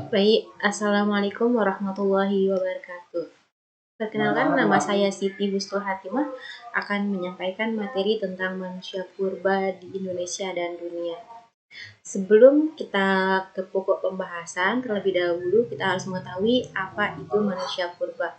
Baik, Assalamualaikum warahmatullahi wabarakatuh. Perkenalkan, nama saya Siti Husnul Hatimah akan menyampaikan materi tentang manusia purba di Indonesia dan dunia. Sebelum kita ke pokok pembahasan, terlebih dahulu kita harus mengetahui apa itu manusia purba.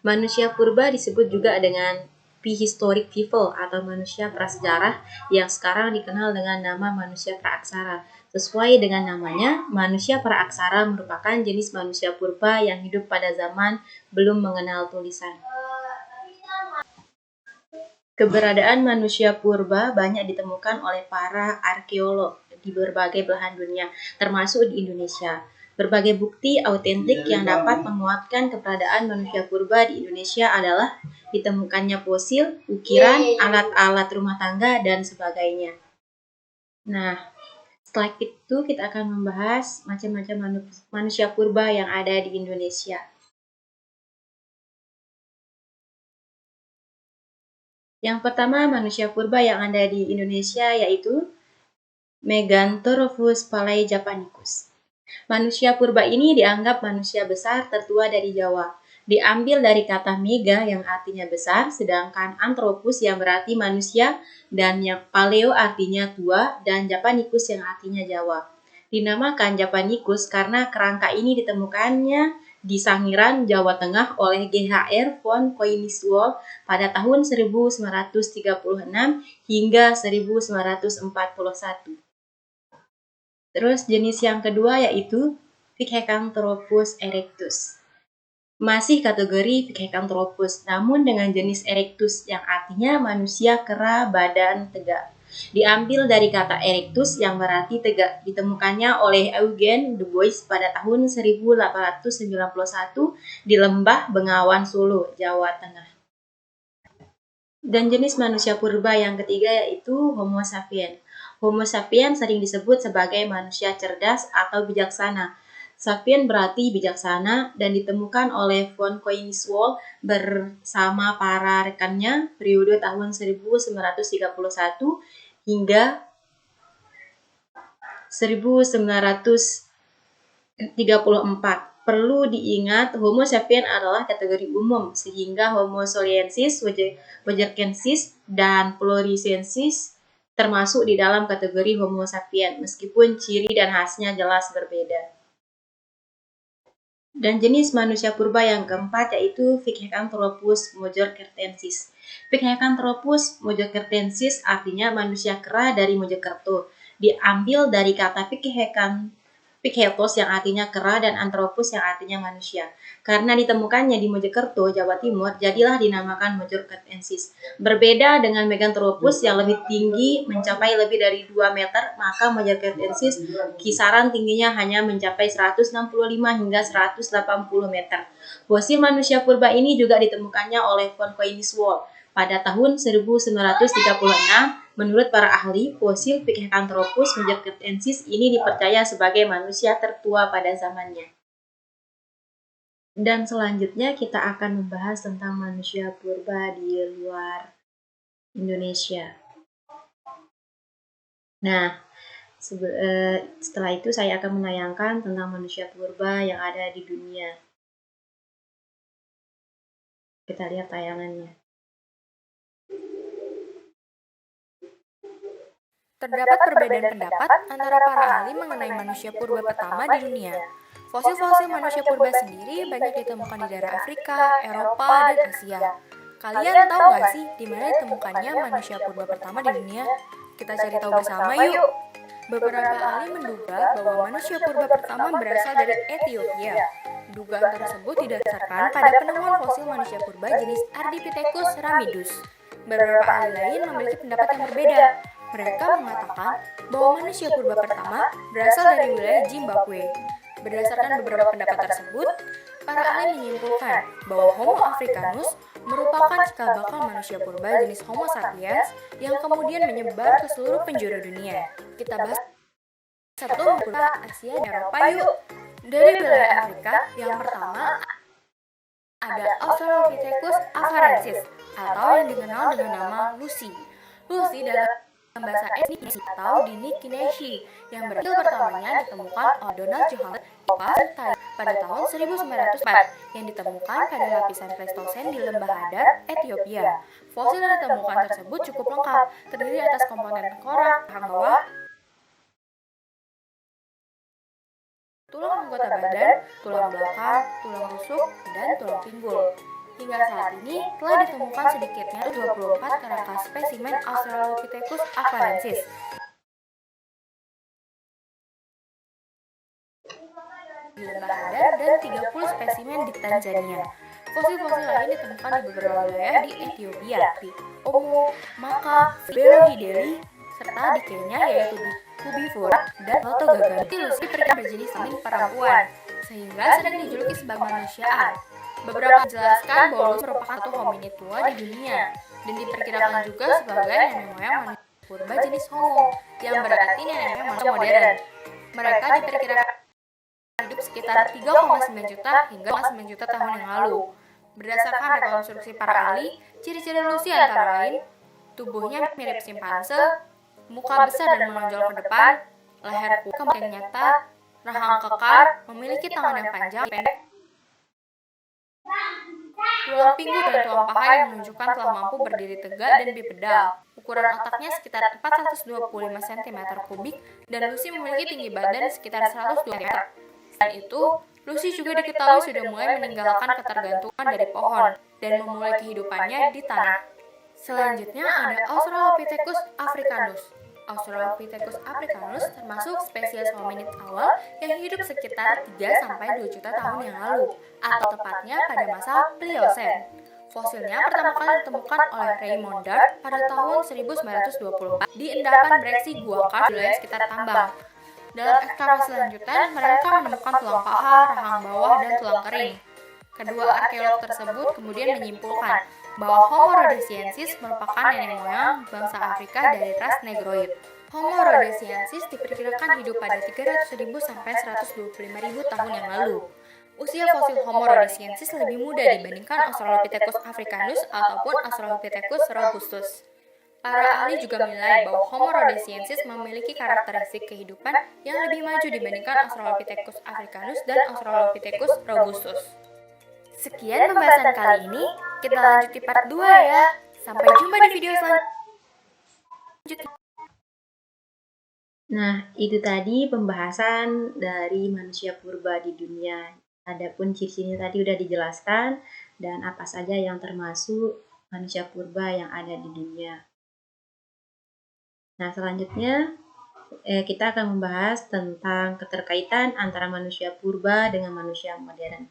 Manusia purba disebut juga dengan prehistoric people atau manusia prasejarah yang sekarang dikenal dengan nama manusia praaksara. Sesuai dengan namanya, manusia praaksara merupakan jenis manusia purba yang hidup pada zaman belum mengenal tulisan. Keberadaan manusia purba banyak ditemukan oleh para arkeolog di berbagai belahan dunia, termasuk di Indonesia. Berbagai bukti autentik yang dapat menguatkan keberadaan manusia purba di Indonesia adalah ditemukannya fosil, ukiran, alat-alat rumah tangga, dan sebagainya. Nah, setelah itu kita akan membahas macam-macam manusia purba yang ada di Indonesia. Yang pertama, manusia purba yang ada di Indonesia yaitu Meganthropus palaejapanicus. Manusia purba ini dianggap manusia besar tertua dari Jawa. Diambil dari kata mega yang artinya besar, sedangkan anthropus yang berarti manusia, dan yang paleo artinya tua, dan japanicus yang artinya Jawa. Dinamakan Japanicus karena kerangka ini ditemukannya di Sangiran, Jawa Tengah oleh Ghr von Koenigswald pada tahun 1936 hingga 1941. Terus jenis yang kedua yaitu Pithecanthropus erectus. Masih kategori Pithecanthropus, namun dengan jenis erectus yang artinya manusia kera badan tegak. Diambil dari kata erectus yang berarti tegak, ditemukannya oleh Eugene Du Bois pada tahun 1891 di Lembah Bengawan Solo, Jawa Tengah. Dan jenis manusia purba yang ketiga yaitu Homo sapiens. Homo sapiens sering disebut sebagai manusia cerdas atau bijaksana. Sapien berarti bijaksana dan ditemukan oleh von Koenigswald bersama para rekannya periode tahun 1931 hingga 1934. Perlu diingat, Homo sapiens adalah kategori umum, sehingga Homo soliensis, wajerkensis, dan floresiensis termasuk di dalam kategori Homo sapiens, meskipun ciri dan khasnya jelas berbeda. Dan jenis manusia purba yang keempat yaitu Pithecanthropus mojokertensis. Pithecanthropus mojokertensis artinya manusia kera dari Mojokerto. Diambil dari kata Pikhetos yang artinya kera dan Anthropus yang artinya manusia. Karena ditemukannya di Mojokerto, Jawa Timur, jadilah dinamakan Mojokertensis. Berbeda dengan Meganthropus yang lebih tinggi mencapai lebih dari 2 meter, maka Mojokertensis kisaran tingginya hanya mencapai 165 hingga 180 meter. Fosil manusia purba ini juga ditemukannya oleh von Koenigswald pada tahun 1936. Menurut para ahli, fosil Pithecanthropus mojokertensis ini dipercaya sebagai manusia tertua pada zamannya. Dan selanjutnya kita akan membahas tentang manusia purba di luar Indonesia. Nah, setelah itu saya akan menayangkan tentang manusia purba yang ada di dunia. Kita lihat tayangannya. Terdapat perbedaan pendapat antara para ahli mengenai manusia purba pertama di dunia. Fosil-fosil manusia purba sendiri banyak ditemukan di daerah Afrika, Eropa, dan Asia. Kalian tahu nggak sih di mana ditemukannya manusia purba pertama di dunia? Kita cari tahu bersama yuk! Beberapa ahli menduga bahwa manusia purba pertama berasal dari Ethiopia. Dugaan tersebut didasarkan pada penemuan fosil manusia purba jenis Ardipithecus ramidus. Beberapa ahli lain memiliki pendapat yang berbeda. Mereka mengatakan bahwa manusia purba pertama berasal dari wilayah Zimbabwe. Berdasarkan beberapa pendapat tersebut, para ahli menyimpulkan bahwa Homo africanus merupakan cikal bakal manusia purba jenis Homo sapiens yang kemudian menyebar ke seluruh penjuru dunia. Kita bahas satu purba Asia dan Eropa yuk. Dari wilayah Afrika, yang pertama ada Australopithecus afarensis atau yang dikenal dengan nama Lucy. Lucy adalah bahasa Indonesia atau Dini Kineshi yang berhasil pertamanya ditemukan oleh Donald Johannes Thailand pada tahun 1904 yang ditemukan pada lapisan Pleistosen di lembah Hadar, Ethiopia. Fosil yang ditemukan tersebut cukup lengkap, terdiri atas komponen tengkorak, rahang bawah, tulang anggota badan, tulang belakang, tulang rusuk, dan tulang pinggul. Hingga saat ini telah ditemukan sedikitnya 24 kerangka spesimen Australopithecus afarensis. Di lembah Hadar dan 30 spesimen di Tanzania. Fosil-fosil lain ditemukan di beberapa wilayah di Ethiopia, di Omo, Maka, Belohi Delhi, serta di Kenya yaitu di Kubifur dan Loto Gagan. Lucy pernah berjenis kelamin perempuan, sehingga sering dijuluki sebagai manusiaan. Beberapa menjelaskan bahwa Lucy merupakan satu hominid tua di dunia, dan diperkirakan juga sebagai nenek moyang manusia purba jenis Homo, yang berarti nenek moyang manusia modern. Mereka diperkirakan hidup sekitar 3,9 juta hingga 9 juta tahun yang lalu. Berdasarkan rekonstruksi para ahli, ciri-ciri Lucy antara lain tubuhnya mirip simpanse, muka besar dan menonjol ke depan, leher kuat yang nyata, rahang kekar, memiliki tangan yang panjang, pendek, tulang pinggul dan tulang paha yang menunjukkan telah mampu berdiri tegak dan bipedal. Ukuran otaknya sekitar 425 cm kubik dan Lucy memiliki tinggi badan sekitar 102 cm. Selain itu, Lucy juga diketahui sudah mulai meninggalkan ketergantungan dari pohon dan memulai kehidupannya di tanah. Selanjutnya ada Australopithecus africanus. Australopithecus africanus termasuk spesies hominid awal yang hidup sekitar 3-2 juta tahun yang lalu, atau tepatnya pada masa Pliocene. Fosilnya pertama kali ditemukan oleh Raymond Dart pada tahun 1924 di endapan breksi Gua Kars di wilayah sekitar tambang. Dalam ekskavasi lanjutan, mereka menemukan tulang paha, rahang bawah, dan tulang kering. Kedua arkeolog tersebut kemudian menyimpulkan bahwa Homo rhodesiensis merupakan nenek moyang bangsa Afrika dari ras Negroid. Homo rhodesiensis diperkirakan hidup pada 300.000 sampai 125.000 tahun yang lalu. Usia fosil Homo rhodesiensis lebih muda dibandingkan Australopithecus africanus ataupun Australopithecus robustus. Para ahli juga menilai bahwa Homo rhodesiensis memiliki karakteristik kehidupan yang lebih maju dibandingkan Australopithecus africanus dan Australopithecus robustus. Sekian pembahasan kali ini, kita lanjut di part 2 ya. Sampai jumpa di video selanjutnya. Nah, itu tadi pembahasan dari manusia purba di dunia. Adapun ciri-cirinya tadi udah dijelaskan dan apa saja yang termasuk manusia purba yang ada di dunia. Nah, selanjutnya kita akan membahas tentang keterkaitan antara manusia purba dengan manusia modern.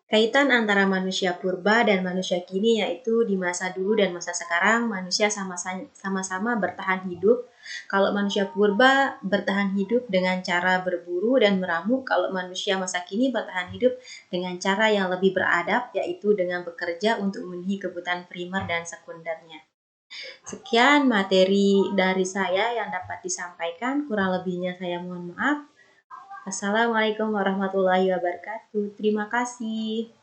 Kaitan antara manusia purba dan manusia kini yaitu di masa dulu dan masa sekarang manusia sama-sama bertahan hidup. Kalau manusia purba bertahan hidup dengan cara berburu dan meramu, kalau manusia masa kini bertahan hidup dengan cara yang lebih beradab yaitu dengan bekerja untuk memenuhi kebutuhan primer dan sekundernya. Sekian materi dari saya yang dapat disampaikan, kurang lebihnya saya mohon maaf. Assalamualaikum warahmatullahi wabarakatuh. Terima kasih.